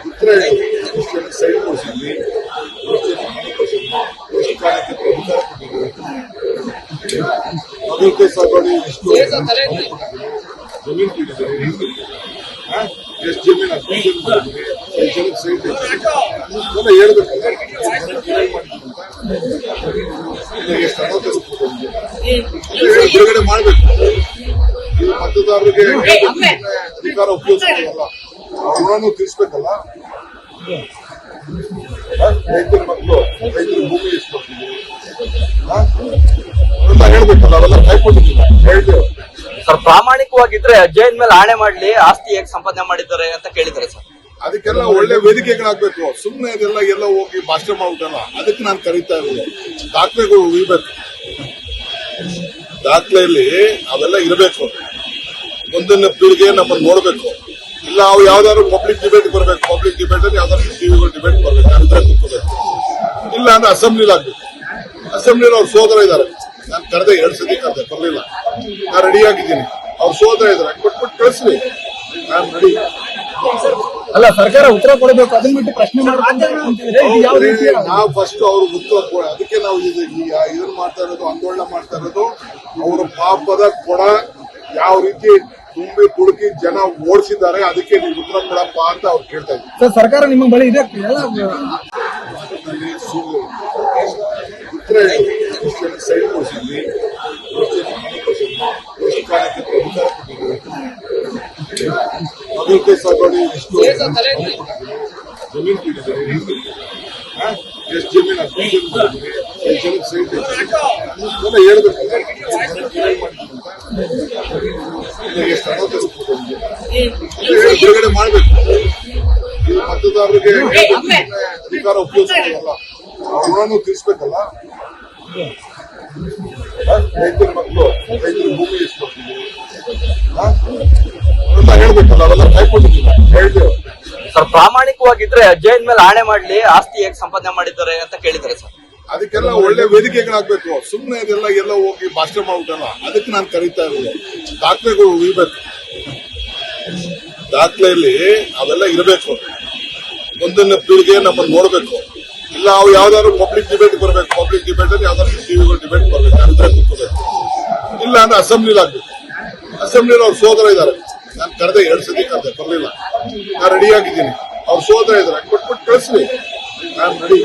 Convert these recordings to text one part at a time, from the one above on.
ಉತ್ತರ ಸೈಡ್ ಕೊಡಿಸಿದ್ವಿ, ಅಭಿವೃದ್ಧಿ ಸಾಗುವಳಿ ಎಷ್ಟು ಜಮೀನು ಕೊಟ್ಟಿದ್ದಾರೆ, ಎಷ್ಟು ಜಮೀನು ಜನಕ್ಕೆ ಸೈಡ್ ಎಲ್ಲ ಹೇಳ್ಬೇಕಲ್ಲ. ಎಷ್ಟು ಹಣ ಬಿಡುಗಡೆ ಮಾಡಬೇಕು. ಇದು ಮತದಾರರಿಗೆ ಅಧಿಕಾರ ಉಪಯೋಗಿಸಲ್ಲ, ಋಣನೂ ತೀರಿಸಬೇಕಲ್ಲ. ರೈತರ ಮಕ್ಕಳು ರೈತರ ಭೂಮಿ ಎಷ್ಟು ಅವೆಲ್ಲ ಹೇಳ್ಬೇಕಲ್ಲ, ಅವೆಲ್ಲ ಕಾಯ್ಕೊಂಡಿದ್ದೀವಿ ಹೇಳ್ತೇವೆ. ಸರ್, ಪ್ರಾಮಾಣಿಕವಾಗಿದ್ರೆ ಅಜ್ಜಯನ್ ಮೇಲೆ ಆಣೆ ಮಾಡ್ಲಿ, ಆಸ್ತಿ ಹೇಗೆ ಸಂಪಾದನೆ ಮಾಡಿದ್ದಾರೆ ಅಂತ ಕೇಳಿದ್ದಾರೆ ಸರ್. ಅದಕ್ಕೆಲ್ಲ ಒಳ್ಳೆ ವೇದಿಕೆಗಳಾಗಬೇಕು. ಸುಮ್ಮನೆ ಅದೆಲ್ಲ ಎಲ್ಲ ಹೋಗಿ ಭಾಷಣ ಮಾಡ್ಬಿಟ್ಟಲ್ಲ, ಅದಕ್ಕೆ ನಾನು ಕರೀತಾ ಇರೋದು. ದಾಖಲೆಗಳು ಉಳಿಬೇಕು, ದಾಖಲೆಯಲ್ಲಿ ಅವೆಲ್ಲ ಇರಬೇಕು. ಮುಂದಿನ ಪೀಳಿಗೆ ನಮ್ಮನ್ನು ನೋಡ್ಬೇಕು. ಇಲ್ಲ ಅವು ಯಾವ್ದಾದ್ರು ಪಬ್ಲಿಕ್ ಡಿಬೇಟ್ ಬರಬೇಕು, ಪಬ್ಲಿಕ್ ಡಿಬೇಟ್ ಅಲ್ಲಿ ಯಾವ್ದಾದ್ರು ಟಿವಿಗಳು ಡಿಬೇಟ್ ಬರಬೇಕು, ಅಂದ್ರೆ ಕೂತ್ಕೋಬೇಕು. ಇಲ್ಲ ಅಂದ್ರೆ ಅಸೆಂಬ್ಲಿಲಿ ಆಗ್ಬೇಕು. ಅಸೆಂಬ್ಲಿಲಿ ಅವ್ರ ಸೋದರ ಇದ್ದಾರೆ, ನಾನು ಕರೆದೆ 2 ಸತಿ ಕರೆದೆ, ಬರಲಿಲ್ಲ. ನಾನು ರೆಡಿ ಆಗಿದ್ದೀನಿ, ಅವ್ರ ಸೋದರ ಇದ್ದಾರೆ, ಕೊಟ್ಬಿಟ್ಟು ಕಳಿಸ್ಲಿ, ನಾನು ರೆಡಿ. ಅಲ್ಲ, ಸರ್ಕಾರ ಉತ್ತರ ಕೊಡಬೇಕು, ಅದನ್ನ ಬಿಟ್ಟು ಪ್ರಶ್ನೆ ನಾವು ಫಸ್ಟ್ ಅವ್ರ ಉತ್ತರ ಕೊಡ. ಅದಕ್ಕೆ ನಾವು ಇದನ್ನ ಮಾಡ್ತಾ ಇರೋದು, ಆಂದೋಲನ ಮಾಡ್ತಾ ಇರೋದು. ಅವರ ಪಾಪದ ಕೊಡ ಯಾವ ರೀತಿ ತುಂಬಿ ತುಳುಕಿ ಜನ ಓಡಿಸಿದ್ದಾರೆ, ಅದಕ್ಕೆ ನೀವು ಉತ್ತರ ಕೊಡಪ್ಪ ಅಂತ ಅವ್ರು ಕೇಳ್ತಾ ಇದ್ದಾರೆ. ಸರ್, ಸರ್ಕಾರ ನಿಮ್ಮ ಬಳಿ ಇದೆ, ಉತ್ತರ ಸೈಡ್ ಕೊಡಿಸಿದ್ವಿ, ಅಭಿವೃದ್ಧಿ ಸಾಗುವಳಿ ಎಷ್ಟು ಜಮೀನು ಕೊಟ್ಟಿದ್ದಾರೆ, ಎಷ್ಟು ಜಮೀನು ಜನಕ್ಕೆ ಸೈಡ್ ಎಲ್ಲ ಹೇಳ್ಬೇಕಲ್ಲ. ಎಷ್ಟು ಹಣ ಬಿಡುಗಡೆ ಮಾಡಬೇಕು. ಇದು ಮತದಾರರಿಗೆ ಅಧಿಕಾರ ಉಪಯೋಗಿಸಲ್ಲ, ಋಣನೂ ತೀರಿಸಬೇಕಲ್ಲ. ರೈತರ ಮಕ್ಕಳು ರೈತರ ಭೂಮಿ ಎಷ್ಟು ಅವೆಲ್ಲ ಹೇಳ್ಬೇಕಲ್ಲ, ಅವೆಲ್ಲ ಕಾಯ್ಕೊಂಡಿದ್ದೀವಿ ಹೇಳ್ತೇವೆ. ಸರ್, ಪ್ರಾಮಾಣಿಕವಾಗಿದ್ರೆ ಅಜ್ಜಯನ್ ಮೇಲೆ ಆಣೆ ಮಾಡ್ಲಿ, ಆಸ್ತಿ ಹೇಗೆ ಸಂಪಾದನೆ ಮಾಡಿದ್ದಾರೆ ಅಂತ ಕೇಳಿದ್ದಾರೆ ಸರ್. ಅದಕ್ಕೆಲ್ಲ ಒಳ್ಳೆ ವೇದಿಕೆಗಳಾಗಬೇಕು. ಸುಮ್ಮನೆ ಅದೆಲ್ಲ ಎಲ್ಲ ಹೋಗಿ ಭಾಷಣ ಮಾಡ್ಬಿಟ್ಟಲ್ಲ, ಅದಕ್ಕೆ ನಾನು ಕರೀತಾ ಇರೋದು. ದಾಖಲೆಗಳು ಉಳಿಬೇಕು, ದಾಖಲೆಯಲ್ಲಿ ಅವೆಲ್ಲ ಇರಬೇಕು. ಮುಂದಿನ ಪೀಳಿಗೆ ನಮ್ಮನ್ನು ನೋಡ್ಬೇಕು. ಇಲ್ಲ ಅವು ಯಾವ್ದಾದ್ರು ಪಬ್ಲಿಕ್ ಡಿಬೇಟ್ ಬರಬೇಕು, ಪಬ್ಲಿಕ್ ಡಿಬೇಟ್ ಅಲ್ಲಿ ಯಾವ್ದಾದ್ರು ಟಿವಿಗಳು ಡಿಬೇಟ್ ಬರಬೇಕು, ಅಂದ್ರೆ ಕೂತ್ಕೋಬೇಕು. ಇಲ್ಲ ಅಂದ್ರೆ ಅಸೆಂಬ್ಲಿಲಿ ಆಗ್ಬೇಕು. ಅಸೆಂಬ್ಲಿಲಿ ಅವ್ರ ಸೋದರ ಇದ್ದಾರೆ, ನಾನು ಕರೆದೆ 2 ಸತಿ ಕರೆದೆ, ಬರಲಿಲ್ಲ. ನಾನು ರೆಡಿ ಆಗಿದ್ದೀನಿ, ಅವ್ರ ಸೋದರ ಇದ್ದಾರೆ, ಕೊಟ್ಬಿಟ್ಟು ಕಳಿಸ್ಲಿ, ನಾನು ರೆಡಿ.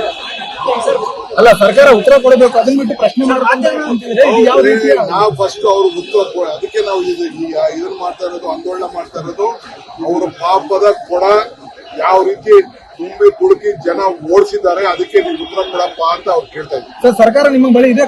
ಅಲ್ಲ, ಸರ್ಕಾರ ಉತ್ತರ ಕೊಡಬೇಕು, ಅದನ್ನ ಬಿಟ್ಟು ಪ್ರಶ್ನೆ ನಾವು ಫಸ್ಟ್ ಅವ್ರ ಉತ್ತರ ಕೊಡ. ಅದಕ್ಕೆ ನಾವು ಇದನ್ನ ಮಾಡ್ತಾ ಇರೋದು, ಆಂದೋಲನ ಮಾಡ್ತಾ ಇರೋದು. ಅವರ ಪಾಪದ ಕೊಡ ಯಾವ ರೀತಿ ತುಂಬಿ ತುಳುಕಿ ಜನ ಓಡಿಸಿದ್ದಾರೆ, ಅದಕ್ಕೆ ನೀವು ಉತ್ತರ ಕೊಡಪ್ಪ ಅಂತ ಅವ್ರು ಕೇಳ್ತಾ ಇದ್ದಾರೆ. ಸರ್, ಸರ್ಕಾರ ನಿಮ್ಮ ಬಳಿ ಇದೆ.